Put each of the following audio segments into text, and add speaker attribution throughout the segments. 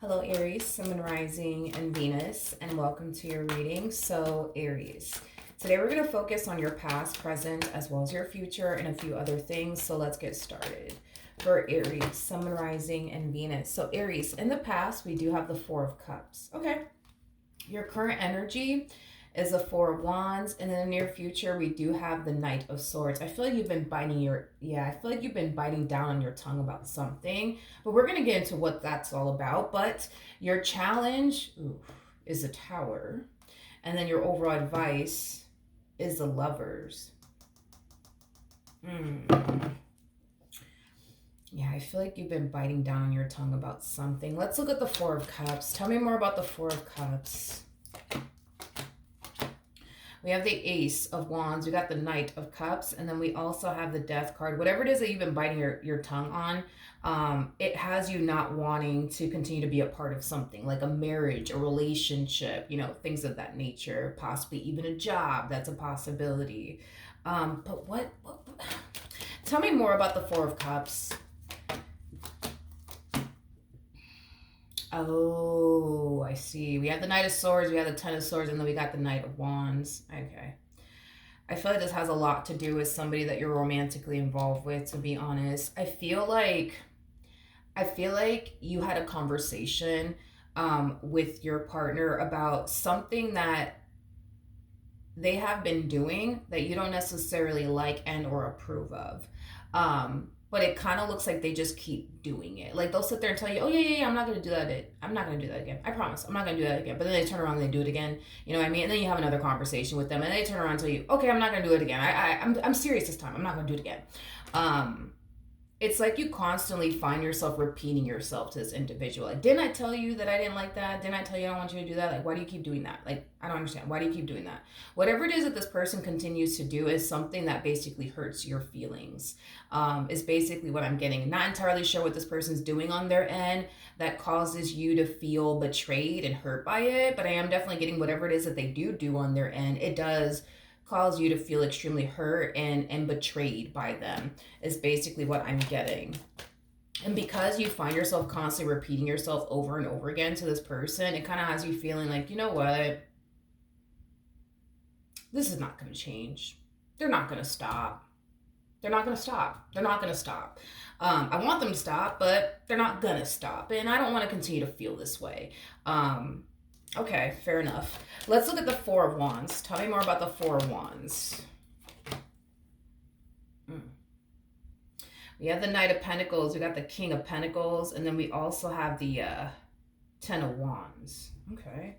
Speaker 1: Hello, Aries, Sun, Moon, Rising, and Venus, and welcome to your reading. So, Aries, today we're going to focus on your past, present, as well as your future, and a few other things. So, let's get started. For Aries, Sun, Moon, Rising, and Venus. So, Aries, in the past, we do have the Four of Cups. Okay. Your current energy is the Four of Wands, and in the near future we do have the Knight of Swords. I feel like you've been biting down on your tongue about something, but we're gonna get into what that's all about. But your challenge is the Tower, and then your overall advice is the Lovers. Yeah, I feel like you've been biting down on your tongue about something. Let's look at the Four of Cups. Tell me more about the Four of Cups. We have the Ace of Wands, we got the Knight of Cups, and then we also have the Death card. Whatever it is that you've been biting your tongue on, it has you not wanting to continue to be a part of something, like a marriage, a relationship, things of that nature, possibly even a job. That's a possibility. But what tell me more about the Four of Cups. Oh, I see. We have the Knight of Swords, we have the Ten of Swords, and then we got the Knight of Wands. Okay. I feel like this has a lot to do with somebody that you're romantically involved with, to be honest. I feel like you had a conversation with your partner about something that they have been doing that you don't necessarily like and or approve of. But it kind of looks like they just keep doing it. Like they'll sit there and tell you, "Oh yeah, I'm not gonna do that. I'm not gonna do that again. I promise, I'm not gonna do that again." But then they turn around and they do it again. You know what I mean? And then you have another conversation with them, and they turn around and tell you, "Okay, I'm not gonna do it again. I'm serious this time. I'm not gonna do it again." Um, it's like you constantly find yourself repeating yourself to this individual. Like, didn't I tell you that I didn't like that? Didn't I tell you I don't want you to do that? Like, why do you keep doing that? Like, I don't understand. Why do you keep doing that? Whatever it is that this person continues to do is something that basically hurts your feelings. Is basically what I'm getting. Not entirely sure what this person's doing on their end that causes you to feel betrayed and hurt by it, but I am definitely getting whatever it is that they do on their end. It does cause you to feel extremely hurt and betrayed by them is basically what I'm getting. And because you find yourself constantly repeating yourself over and over again to this person, it kind of has you feeling like, you know what? This is not going to change. They're not going to stop. They're not going to stop. They're not going to stop. I want them to stop, but they're not going to stop. And I don't want to continue to feel this way. Okay, fair enough. Let's look at the Four of Wands. Tell me more about the Four of Wands. We have the Knight of Pentacles, we got the King of Pentacles, and then we also have the Ten of Wands. Okay.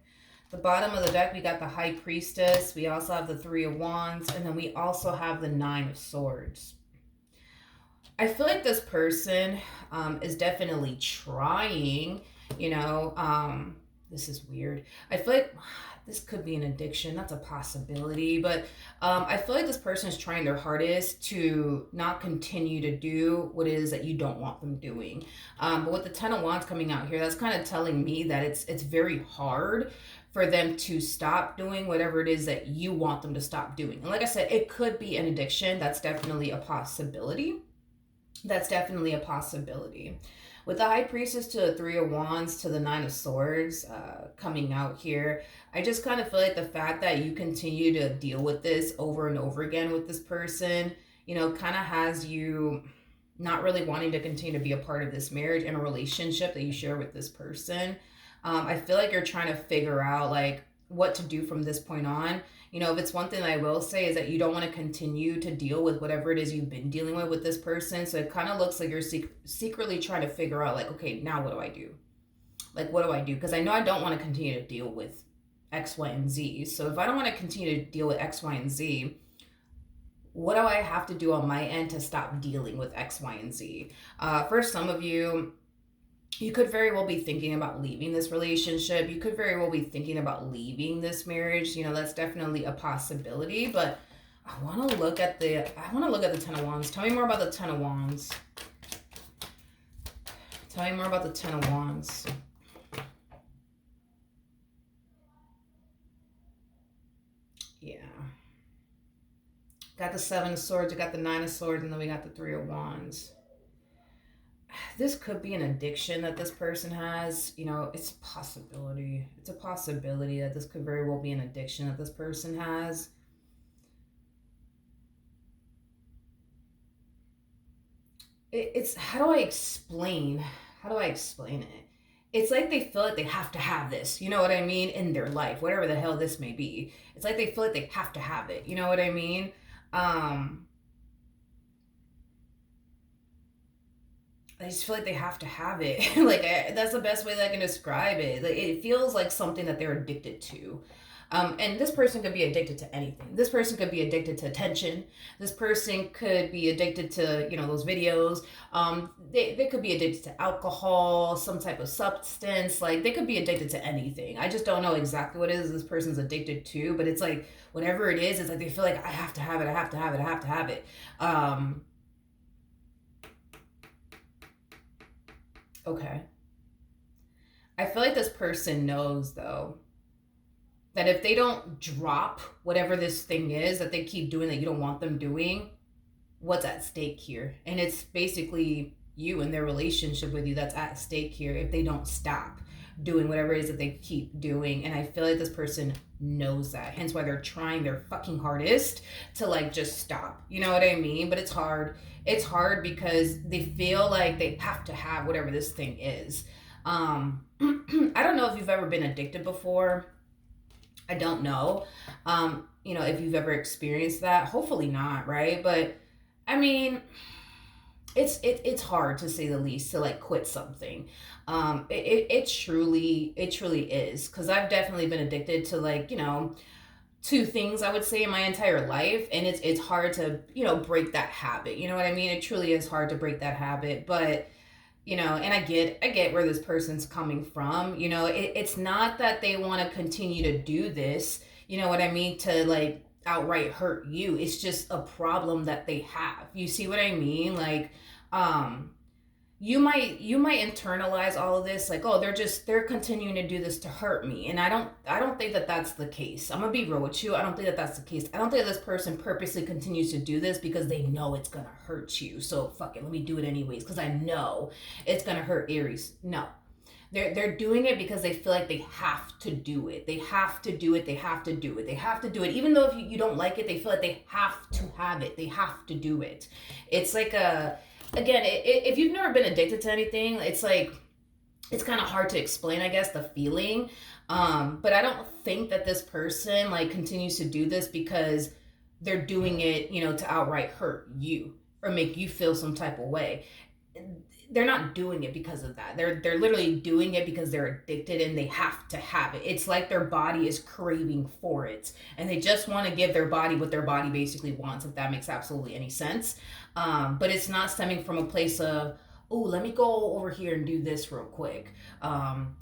Speaker 1: The bottom of the deck, we got the High Priestess, we also have the Three of Wands, and then we also have the Nine of Swords. I feel like this person is definitely trying, this is weird. I feel like this could be an addiction. That's a possibility. But I feel like this person is trying their hardest to not continue to do what it is that you don't want them doing. But with the Ten of Wands coming out here, that's kind of telling me that it's very hard for them to stop doing whatever it is that you want them to stop doing. And like I said, it could be an addiction. That's definitely a possibility. With the High Priestess to the Three of Wands to the Nine of Swords coming out here, I just kind of feel like the fact that you continue to deal with this over and over again with this person, kind of has you not really wanting to continue to be a part of this marriage and a relationship that you share with this person. I feel like you're trying to figure out like what to do from this point on. If it's one thing that I will say is that you don't want to continue to deal with whatever it is you've been dealing with this person. So it kind of looks like you're secretly trying to figure out like, okay, now what do I do? Like, what do I do? Because I know I don't want to continue to deal with X, Y, and Z. So if I don't want to continue to deal with X, Y, and Z, what do I have to do on my end to stop dealing with X, Y, and Z? For some of you, you could very well be thinking about leaving this relationship. You could very well be thinking about leaving this marriage. That's definitely a possibility. But I want to look at the Ten of Wands. Tell me more about the Ten of Wands. Tell me more about the Ten of Wands. Yeah. Got the Seven of Swords, we got the Nine of Swords, and then we got the Three of Wands. this could be an addiction that this person has. You know, it's a possibility. It's a possibility that this could very well be an addiction that this person has. It's how do I explain? How do I explain it? It's like they feel like they have to have this, you know what I mean, in their life, whatever the hell this may be. It's like they feel like they have to have it, you know what I mean? Um, I just feel like they have to have it. Like that's the best way that I can describe it. Like it feels like something that they're addicted to. And this person could be addicted to anything. This person could be addicted to attention. This person could be addicted to, you know, those videos. They could be addicted to alcohol, some type of substance. Like they could be addicted to anything. I just don't know exactly what it is this person's addicted to, but it's like whatever it is, it's like they feel like I have to have it. I have to have it. I have to have it. Okay. I feel like this person knows though that if they don't drop whatever this thing is that they keep doing that you don't want them doing, what's at stake here? And it's basically you and their relationship with you that's at stake here if they don't stop doing whatever it is that they keep doing. And I feel like this person knows that. Hence why they're trying their fucking hardest to like just stop. You know what I mean? But it's hard. It's hard because they feel like they have to have whatever this thing is. I don't know if you've ever been addicted before. I don't know. You know, if you've ever experienced that. Hopefully not, right? But I mean, it's hard to say the least to like quit something. It truly is because I've definitely been addicted to like, you know, two things I would say in my entire life, and it's hard to, you know, break that habit. You know what I mean? It truly is hard to break that habit, but you know, and I get where this person's coming from. You know, it's not that they want to continue to do this, you know what I mean, to like outright hurt you. It's just a problem that they have. You see what I mean? Like um you might internalize all of this like, oh, they're continuing to do this to hurt me, and I don't think that that's the case. I'm gonna be real with you. I don't think that that's the case. I don't think this person purposely continues to do this because they know it's gonna hurt you, so fuck it, let me do it anyways because I know it's gonna hurt Aries. No, they're doing it because they feel like they have to do it. They have to do it. They have to do it. They have to do it. Even though if you don't like it, they feel like they have to have it. They have to do it. It's like a again, if you've never been addicted to anything, it's like it's kind of hard to explain, I guess, the feeling. But I don't think that this person like continues to do this because they're doing it, you know, to outright hurt you or make you feel some type of way. They're not doing it because of that. They're literally doing it because they're addicted and they have to have it. It's like their body is craving for it, and they just want to give their body what their body basically wants. If that makes absolutely any sense, but it's not stemming from a place of, oh, let me go over here and do this real quick,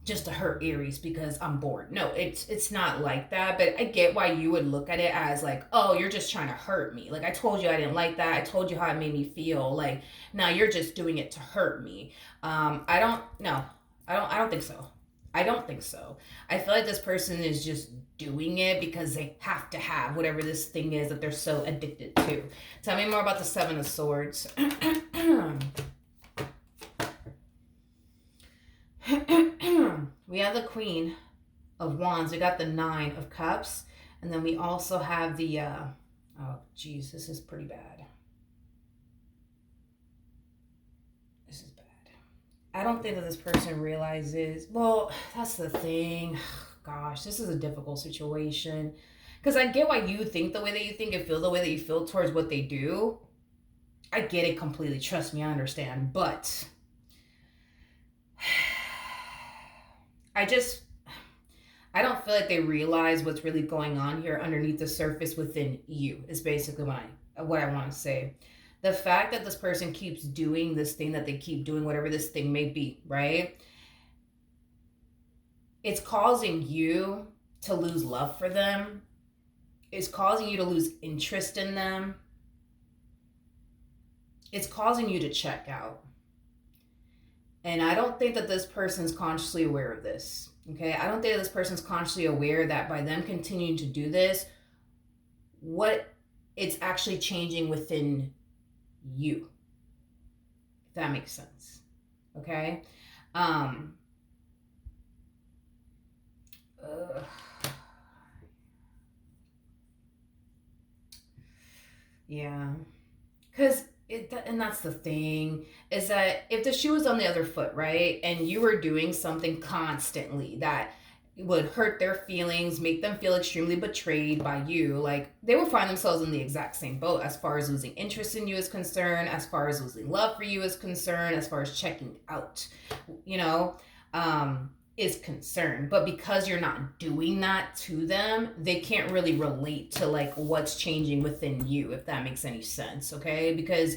Speaker 1: just to hurt Aries because I'm bored. No, it's not like that. But I get why you would look at it as like, oh, you're just trying to hurt me. Like I told you I didn't like that. I told you how it made me feel. Like now you're just doing it to hurt me. I don't no, I don't think so. I don't think so. I feel like this person is just doing it because they have to have whatever this thing is that they're so addicted to. Tell me more about the Seven of Swords. We have the Queen of Wands. We got the Nine of Cups. And then we also have the, oh, geez, this is pretty bad. This is bad. I don't think that this person realizes, well, that's the thing. Gosh, this is a difficult situation. Because I get why you think the way that you think and feel the way that you feel towards what they do. I get it completely. Trust me, I understand. But I just I don't feel like they realize what's really going on here underneath the surface within you is basically what I want to say. The fact that this person keeps doing this thing that they keep doing, whatever this thing may be, right? It's causing you to lose love for them. It's causing you to lose interest in them. It's causing you to check out. And I don't think that this person's consciously aware of this. Okay, I don't think that this person's consciously aware that by them continuing to do this, what it's actually changing within you. If that makes sense. Okay. Um, uh, yeah. Because and that's the thing, is that if the shoe was on the other foot, right, and you were doing something constantly that would hurt their feelings, make them feel extremely betrayed by you, like they would find themselves in the exact same boat as far as losing interest in you is concerned, as far as losing love for you is concerned, as far as checking out, you know, is concerned. But because you're not doing that to them, they can't really relate to like what's changing within you, if that makes any sense. Okay, because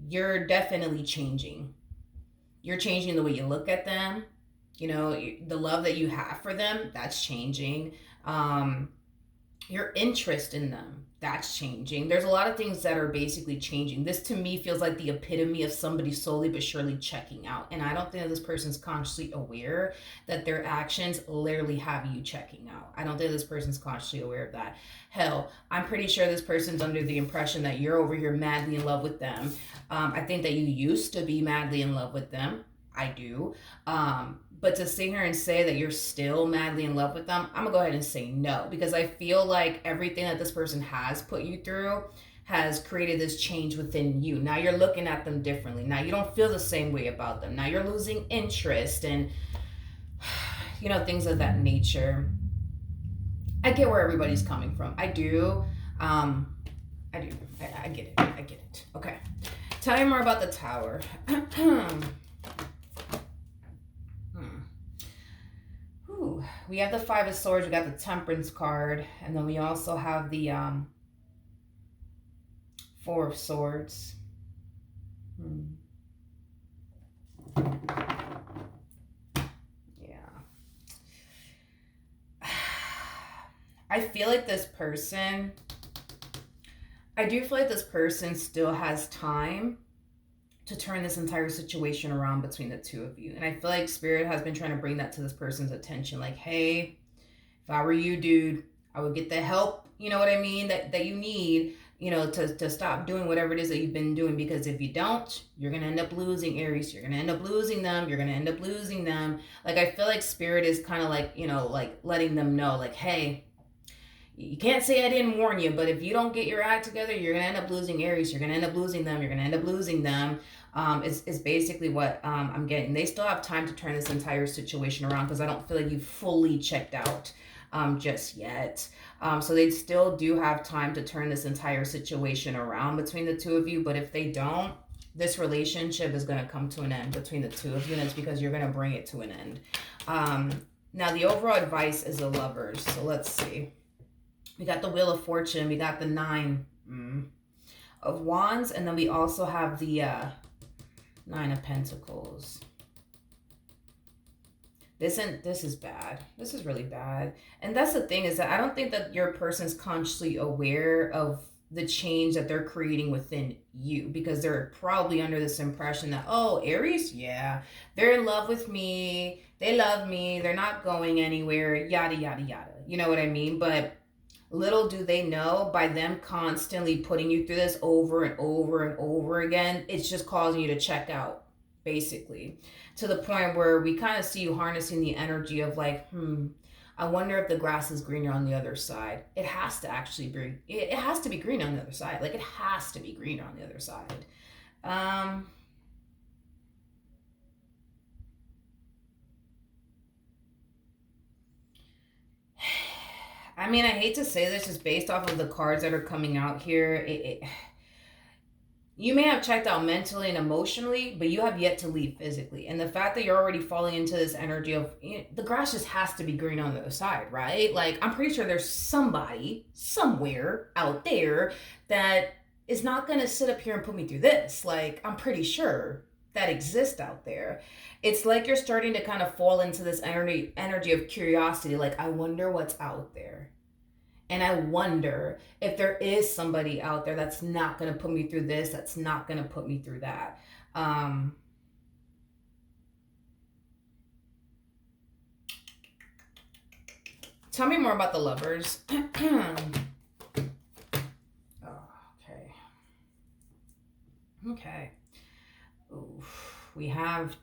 Speaker 1: you're definitely changing. You're changing the way you look at them. You know, the love that you have for them, that's changing. um your interest in them, that's changing. There's a lot of things that are basically changing. This to me feels like the epitome of somebody slowly but surely checking out, and I don't think that this person's consciously aware that their actions literally have you checking out. I don't think this person's consciously aware of that. Hell, I'm pretty sure this person's under the impression that you're over here madly in love with them. I think that you used to be madly in love with them. I do. But to sit here and say that you're still madly in love with them, I'm gonna go ahead and say no, because I feel like everything that this person has put you through has created this change within you. Now you're looking at them differently. Now you don't feel the same way about them. Now you're losing interest and, you know, things of that nature. I get where everybody's coming from. I do. Um, I do. I get it. I get it. Okay. Tell me more about the Tower. Ooh, we have the Five of Swords, we got the Temperance card, and then we also have the Four of Swords. Yeah. I feel like this person, I do feel like this person still has time to turn this entire situation around between the two of you. And I feel like Spirit has been trying to bring that to this person's attention. Like, hey, if I were you, dude, I would get the help, you know what I mean, that you need, you know, to stop doing whatever it is that you've been doing. Because if you don't, you're going to end up losing Aries. You're going to end up losing them. You're going to end up losing them. Like, I feel like Spirit is kind of like, you know, like letting them know, like, hey, you can't say I didn't warn you, but if you don't get your act together, you're going to end up losing Aries. You're going to end up losing them. You're going to end up losing them. Is basically what I'm getting. They still have time to turn this entire situation around, because I don't feel like you've fully checked out just yet. So they still do have time to turn this entire situation around between the two of you. But if they don't, this relationship is going to come to an end between the two of you, and it's because you're going to bring it to an end. Now, the overall advice is the Lovers. So let's see. We got the Wheel of Fortune. We got the Nine of Wands. And then we also have the Nine of Pentacles. This is bad. This is really bad. And that's the thing, is that I don't think that your person's consciously aware of the change that they're creating within you, because they're probably under this impression that, oh, Aries, yeah, they're in love with me. They love me. They're not going anywhere, yada, yada, yada. You know what I mean? But little do they know, by them constantly putting you through this over and over and over again, it's just causing you to check out, basically, to the point where we kind of see you harnessing the energy of like, I wonder if the grass is greener on the other side. It has to actually be, it has to be green on the other side. Like, it has to be greener on the other side. I mean, I hate to say this, just based off of the cards that are coming out here, you may have checked out mentally and emotionally, but you have yet to leave physically. And the fact that you're already falling into this energy of, you know, the grass just has to be green on the other side, right? Like, I'm pretty sure there's somebody somewhere out there that is not going to sit up here and put me through this. Like, I'm pretty sure that exists out there. It's like you're starting to kind of fall into this energy of curiosity. Like, I wonder what's out there. And I wonder if there is somebody out there that's not going to put me through this, that's not going to put me through that. Tell me more about the Lovers. Okay. Okay. Ooh, we have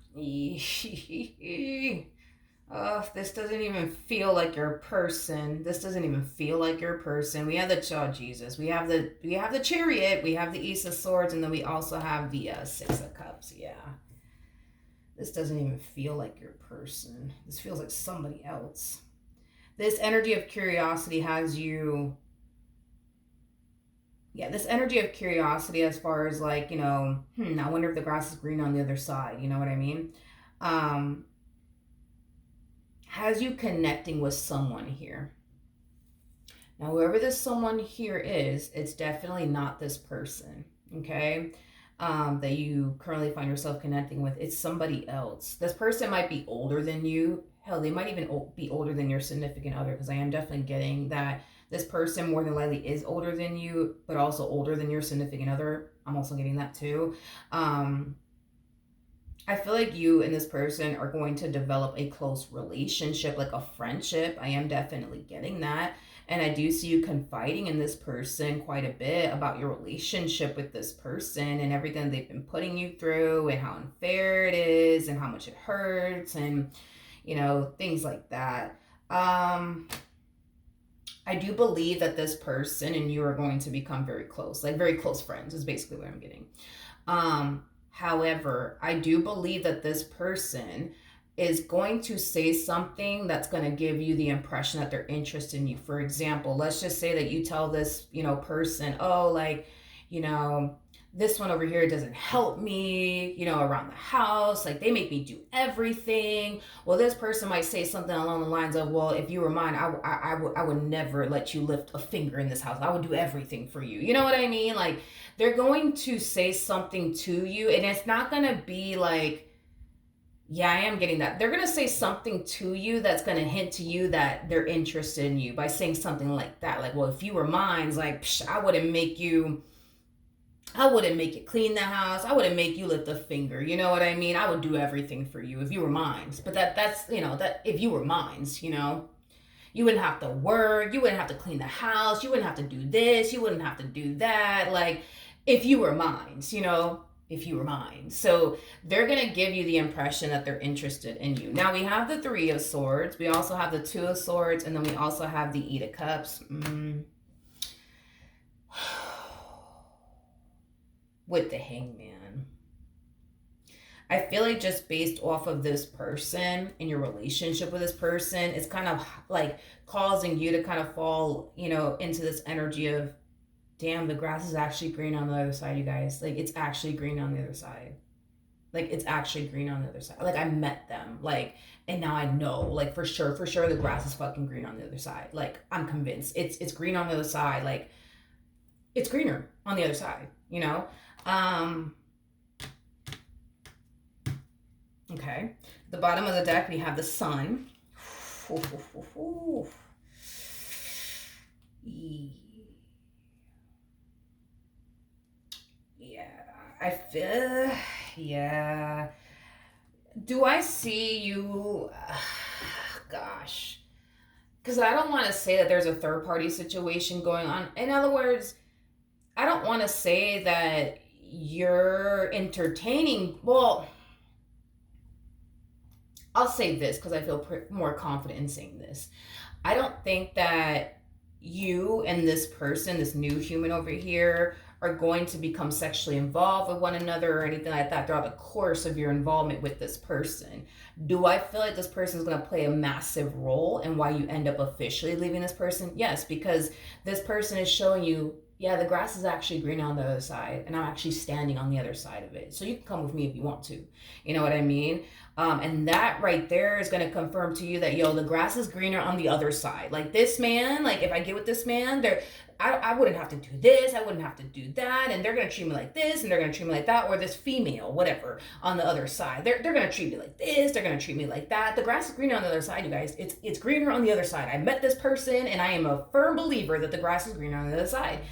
Speaker 1: this doesn't even feel like your person. This doesn't even feel like your person. We have the Jesus. We have the Chariot. We have the Ace of Swords, and then we also have the Six of Cups. Yeah, this doesn't even feel like your person. This feels like somebody else. This energy of curiosity has you. Yeah, this energy of curiosity, as far as like, I wonder if the grass is green on the other side. You know what I mean? Um, has you connecting with someone here. Now, whoever this someone here is, it's definitely not this person, okay? That you currently find yourself connecting with. It's somebody else. This person might be older than you. Hell, they might even be older than your significant other, because I am definitely getting that this person more than likely is older than you, but also older than your significant other. I'm also getting that too. Um, I feel like you and this person are going to develop a close relationship, like a friendship. I am definitely getting that. And I do see you confiding in this person quite a bit about your relationship with this person and everything they've been putting you through and how unfair it is and how much it hurts and, things like that. I do believe that this person and you are going to become very close, like very close friends, is basically what I'm getting. However, I do believe that this person is going to say something that's going to give you the impression that they're interested in you. For example, let's just say that you tell this, person, oh, like, you know, this one over here doesn't help me, around the house. Like, they make me do everything. Well, this person might say something along the lines of, well, if you were mine, I would never let you lift a finger in this house. I would do everything for you. You know what I mean? Like, they're going to say something to you, and it's not going to be like, yeah, I am getting that. They're going to say something to you that's going to hint to you that they're interested in you by saying something like that. Like, well, if you were mine, like, I wouldn't make you clean the house. I wouldn't make you lift a finger. You know what I mean? I would do everything for you if you were mine. But that if you were mine, you wouldn't have to work. You wouldn't have to clean the house. You wouldn't have to do this. You wouldn't have to do that. Like, if you were mine, if you were mine. So they're going to give you the impression that they're interested in you. Now, we have the Three of Swords. We also have the Two of Swords. And then we also have the Eight of Cups. With the Hangman. I feel like just based off of this person and your relationship with this person, it's kind of like causing you to kind of fall, into this energy of, damn, the grass is actually green on the other side, you guys. Like, it's actually green on the other side. Like, it's actually green on the other side. Like, I met them. Like, and now I know, like, for sure, the grass is fucking green on the other side. Like, I'm convinced. It's green on the other side. Like, it's greener on the other side, Okay. At the bottom of the deck, we have the Sun. Yeah, I feel. Yeah. Do I see you? Gosh. Because I don't want to say that there's a third party situation going on. In other words, I don't want to say that you're entertaining. Well, I'll say this because I feel more confident in saying this. I don't think that you and this person, this new human over here, are going to become sexually involved with one another or anything like that throughout the course of your involvement with this person. Do I feel like this person is going to play a massive role in why you end up officially leaving this person? Yes, because this person is showing you, yeah, the grass is actually green on the other side, and I'm actually standing on the other side of it. So you can come with me if you want to. You know what I mean? And that right there is going to confirm to you that, yo, the grass is greener on the other side. Like, this man, like, if I get with this man, I wouldn't have to do this, I wouldn't have to do that, and they're going to treat me like this, and they're going to treat me like that, or this female, whatever, on the other side. They're going to treat me like this, they're going to treat me like that. The grass is greener on the other side, you guys. It's greener on the other side. I met this person, and I am a firm believer that the grass is greener on the other side.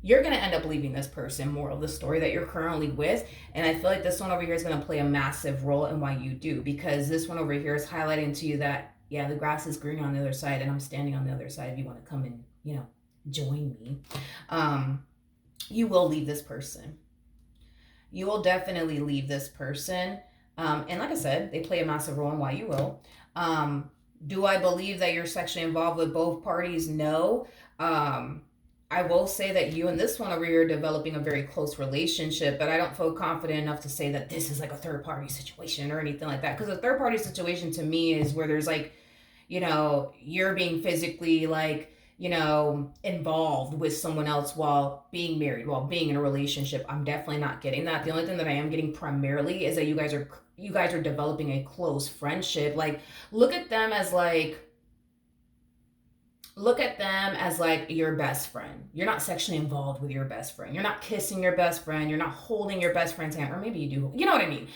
Speaker 1: You're going to end up leaving this person, moral of the story, that you're currently with. And I feel like this one over here is going to play a massive role in why you do, because this one over here is highlighting to you that, yeah, the grass is green on the other side, and I'm standing on the other side if you want to come and, join me. You will leave this person. You will definitely leave this person. And like I said, they play a massive role in why you will. Um, do I believe that you're sexually involved with both parties? No. Um, I will say that you and this one over here are developing a very close relationship, but I don't feel confident enough to say that this is like a third party situation or anything like that. Because a third party situation to me is where there's like, you're being physically like, involved with someone else while being married, while being in a relationship. I'm definitely not getting that. The only thing that I am getting primarily is that you guys are developing a close friendship. Like, look at them as like your best friend. You're not sexually involved with your best friend. You're not kissing your best friend. You're not holding your best friend's hand, or maybe you do. You know what I mean?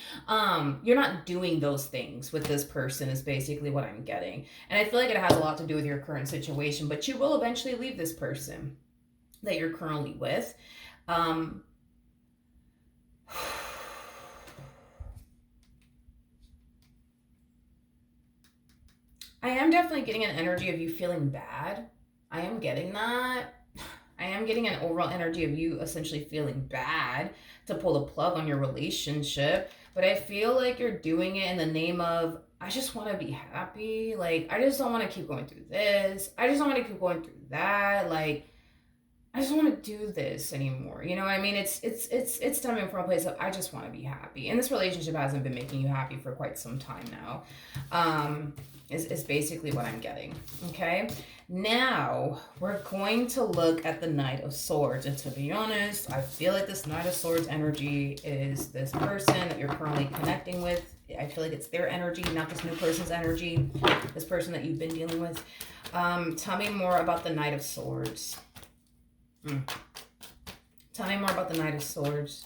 Speaker 1: You're not doing those things with this person is basically what I'm getting. And I feel like it has a lot to do with your current situation, but you will eventually leave this person that you're currently with. Um, I am definitely getting an energy of you feeling bad. I am getting that. I am getting an overall energy of you essentially feeling bad to pull the plug on your relationship. But I feel like you're doing it in the name of, I just want to be happy. Like, I just don't want to keep going through this. I just don't want to keep going through that. Like, I just want to do this anymore. You know what I mean? It's stemming from a place of I just want to be happy. And this relationship hasn't been making you happy for quite some time now. Is basically what I'm getting. Okay. Now we're going to look at the Knight of Swords. And to be honest, I feel like this Knight of Swords energy is this person that you're currently connecting with. I feel like it's their energy, not this new person's energy. This person that you've been dealing with. Tell me more about the Knight of Swords. Tell me more about the Knight of Swords.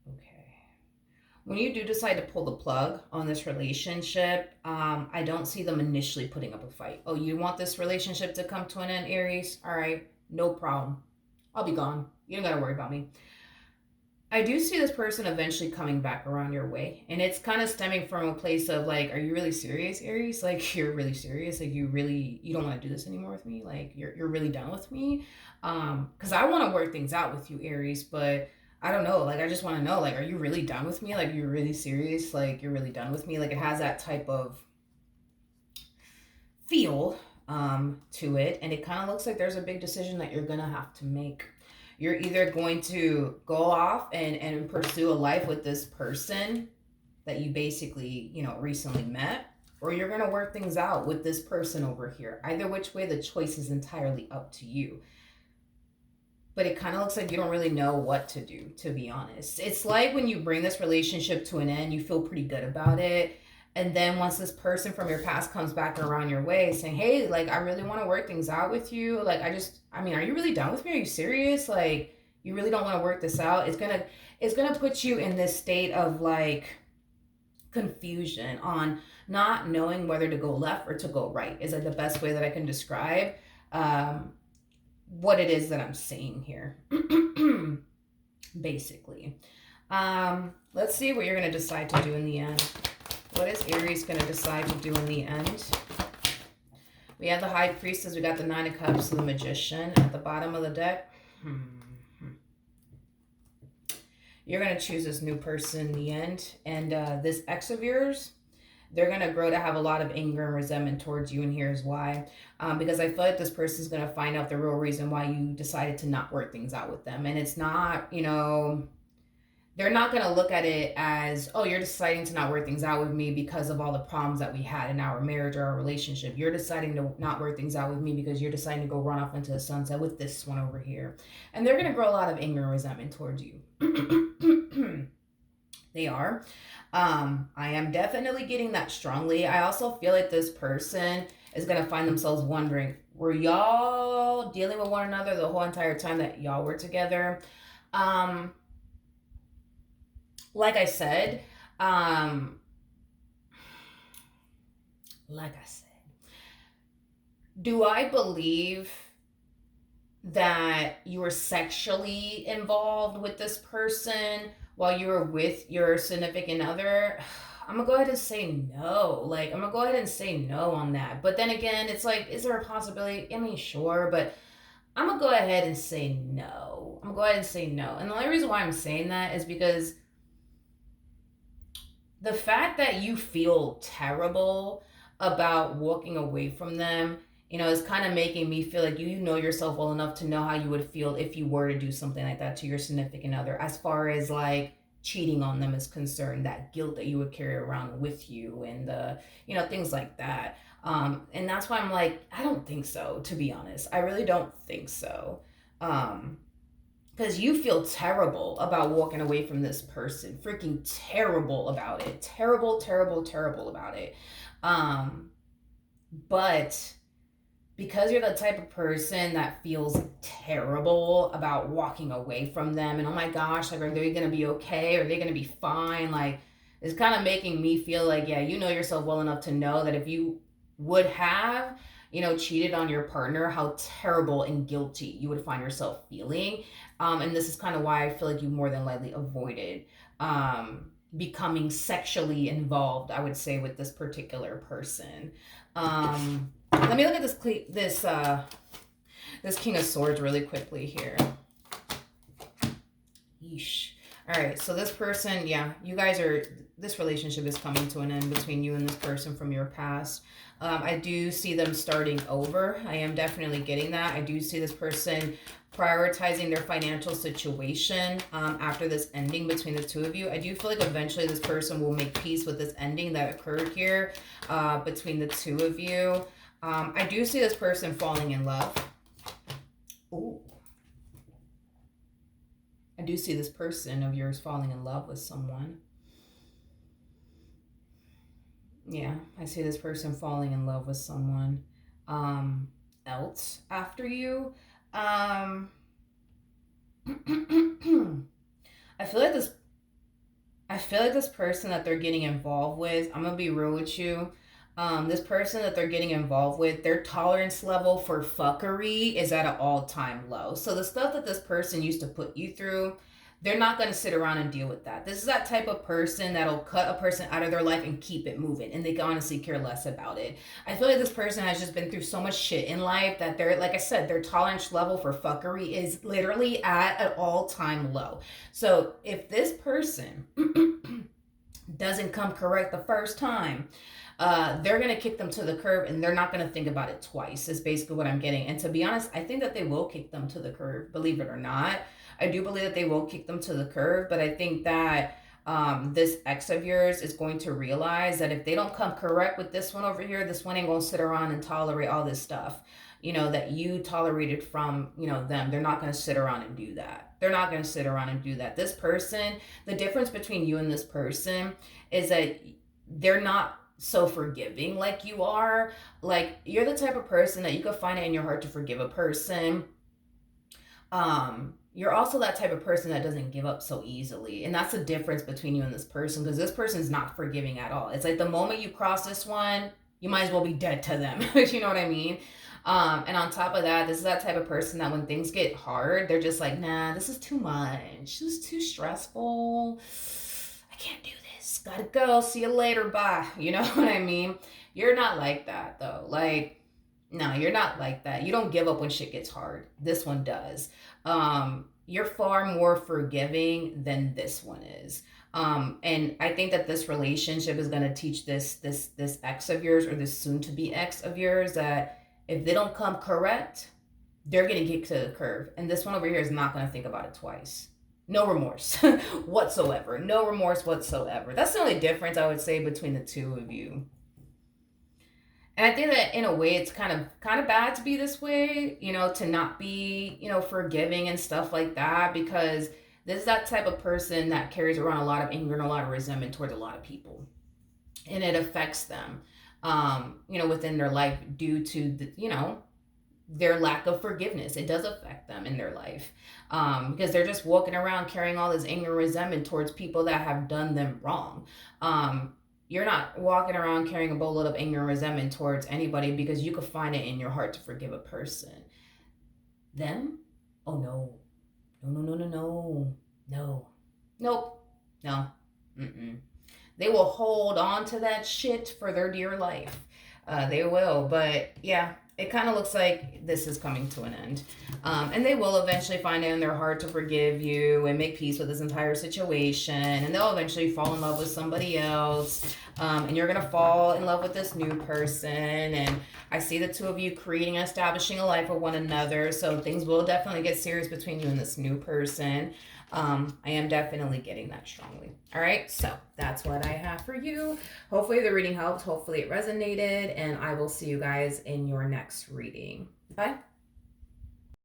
Speaker 1: Okay. When you do decide to pull the plug on this relationship, I don't see them initially putting up a fight. Oh, you want this relationship to come to an end, Aries? All right, no problem. I'll be gone. You don't got to worry about me. I do see this person eventually coming back around your way. And it's kind of stemming from a place of like, are you really serious, Aries? Like, you're really serious? Like, you don't want to do this anymore with me? Like, you're really done with me? Because I want to work things out with you, Aries, but I don't know. Like, I just want to know, like, are you really done with me? Like, you're really serious? Like, you're really done with me? Like, it has that type of feel to it. And it kind of looks like there's a big decision that you're going to have to make. You're either going to go off and pursue a life with this person that you basically, recently met, or you're going to work things out with this person over here. Either which way, the choice is entirely up to you. But it kind of looks like you don't really know what to do, to be honest. It's like when you bring this relationship to an end, you feel pretty good about it. And then once this person from your past comes back around your way saying, hey, like, I really want to work things out with you. Like, are you really done with me? Are you serious? Like, you really don't want to work this out? It's gonna put you in this state of like confusion on not knowing whether to go left or to go right is like the best way that I can describe what it is that I'm saying here. Basically. Let's see what you're gonna decide to do in the end. What is Aries going to decide to do in the end? We have the High Priestess. We got the Nine of Cups, the Magician at the bottom of the deck. You're going to choose this new person in the end. And this ex of yours, they're going to grow to have a lot of anger and resentment towards you. And here's why. Because I feel like this person is going to find out the real reason why you decided to not work things out with them. And it's not, they're not going to look at it as, oh, you're deciding to not work things out with me because of all the problems that we had in our marriage or our relationship. You're deciding to not work things out with me because you're deciding to go run off into the sunset with this one over here. And they're going to grow a lot of anger and resentment towards you. They are. I am definitely getting that strongly. I also feel like this person is going to find themselves wondering, were y'all dealing with one another the whole entire time that y'all were together? Like I said, do I believe that you were sexually involved with this person while you were with your significant other? I'm gonna go ahead and say no. Like, I'm gonna go ahead and say no on that. But then again, it's like, is there a possibility? I mean, sure, but I'm gonna go ahead and say no. I'm gonna go ahead and say no. And the only reason why I'm saying that is because the fact that you feel terrible about walking away from them, is kind of making me feel like you know yourself well enough to know how you would feel if you were to do something like that to your significant other, as far as like cheating on them is concerned, that guilt that you would carry around with you, and things like that. And that's why I'm like, I don't think so, to be honest. I really don't think so. Um, because you feel terrible about walking away from this person, freaking terrible about it, terrible, terrible, terrible about it. um but because you're the type of person that feels terrible about walking away from them, and oh my gosh, like, are they gonna be okay, are they gonna be fine, like, it's kind of making me feel like, yeah, you know yourself well enough to know that if you would have cheated on your partner, how terrible and guilty you would find yourself feeling. And this is kind of why I feel like you more than likely avoided becoming sexually involved, I would say, with this particular person. Let me look at this King of Swords really quickly here. Yeesh. All right, so this person, yeah, this relationship is coming to an end between you and this person from your past. I do see them starting over. I am definitely getting that. I do see this person prioritizing their financial situation after this ending between the two of you. I do feel like eventually this person will make peace with this ending that occurred here between the two of you. I do see this person falling in love. Ooh. I do see this person of yours falling in love with someone. Yeah, I see this person falling in love with someone else after you. Um, I feel like this. I feel like this person that they're getting involved with. I'm gonna be real with you. This person that they're getting involved with, their tolerance level for fuckery is at an all-time low. So the stuff that this person used to put you through, they're not going to sit around and deal with that. This is that type of person that'll cut a person out of their life and keep it moving, and they can honestly care less about it. I feel like this person has just been through so much shit in life that they're, like I said, their tolerance level for fuckery is literally at an all-time low. So if this person doesn't come correct the first time, they're going to kick them to the curb, and they're not going to think about it twice, is basically what I'm getting. And to be honest, I think that they will kick them to the curb, believe it or not. I do believe that they will kick them to the curb, but I think that this ex of yours is going to realize that if they don't come correct with this one over here, this one ain't going to sit around and tolerate all this stuff, that you tolerated from, them. They're not going to sit around and do that. They're not going to sit around and do that. This person, the difference between you and this person is that they're not so forgiving like you are. Like, you're the type of person that you could find it in your heart to forgive a person. You're also that type of person that doesn't give up so easily, and that's the difference between you and this person, because this person's not forgiving at all. It's like the moment you cross this one, you might as well be dead to them. You know what I mean? And on top of that, this is that type of person that when things get hard, they're just like, nah, this is too much, this is too stressful, I can't do this, gotta go, see you later, bye. You know what I mean? You're not like that though. Like, no, you're not like that. You don't give up when shit gets hard. This one does. You're far more forgiving than this one is. And I think that this relationship is going to teach this ex of yours, or this soon to be ex of yours, that if they don't come correct, they're going to get to the curve. And this one over here is not going to think about it twice. No remorse whatsoever. No remorse whatsoever. That's the only difference I would say between the two of you. And I think that in a way it's kind of bad to be this way, to not be, forgiving and stuff like that, because this is that type of person that carries around a lot of anger and a lot of resentment towards a lot of people. And it affects them, within their life due to their lack of forgiveness. It does affect them in their life, because they're just walking around carrying all this anger and resentment towards people that have done them wrong. You're not walking around carrying a boatload of anger and resentment towards anybody, because you could find it in your heart to forgive a person. Them? Oh no. No, no, no, no, no. No. Nope. No. Mm-mm. They will hold on to that shit for their dear life. They will. But yeah, it kind of looks like this is coming to an end. And they will eventually find it in their heart to forgive you and make peace with this entire situation. And they'll eventually fall in love with somebody else. And you're going to fall in love with this new person. And I see the two of you creating and establishing a life with one another. So things will definitely get serious between you and this new person. I am definitely getting that strongly. All right, so that's what I have for you. Hopefully the reading helped. Hopefully it resonated, and I will see you guys in your next reading. Bye.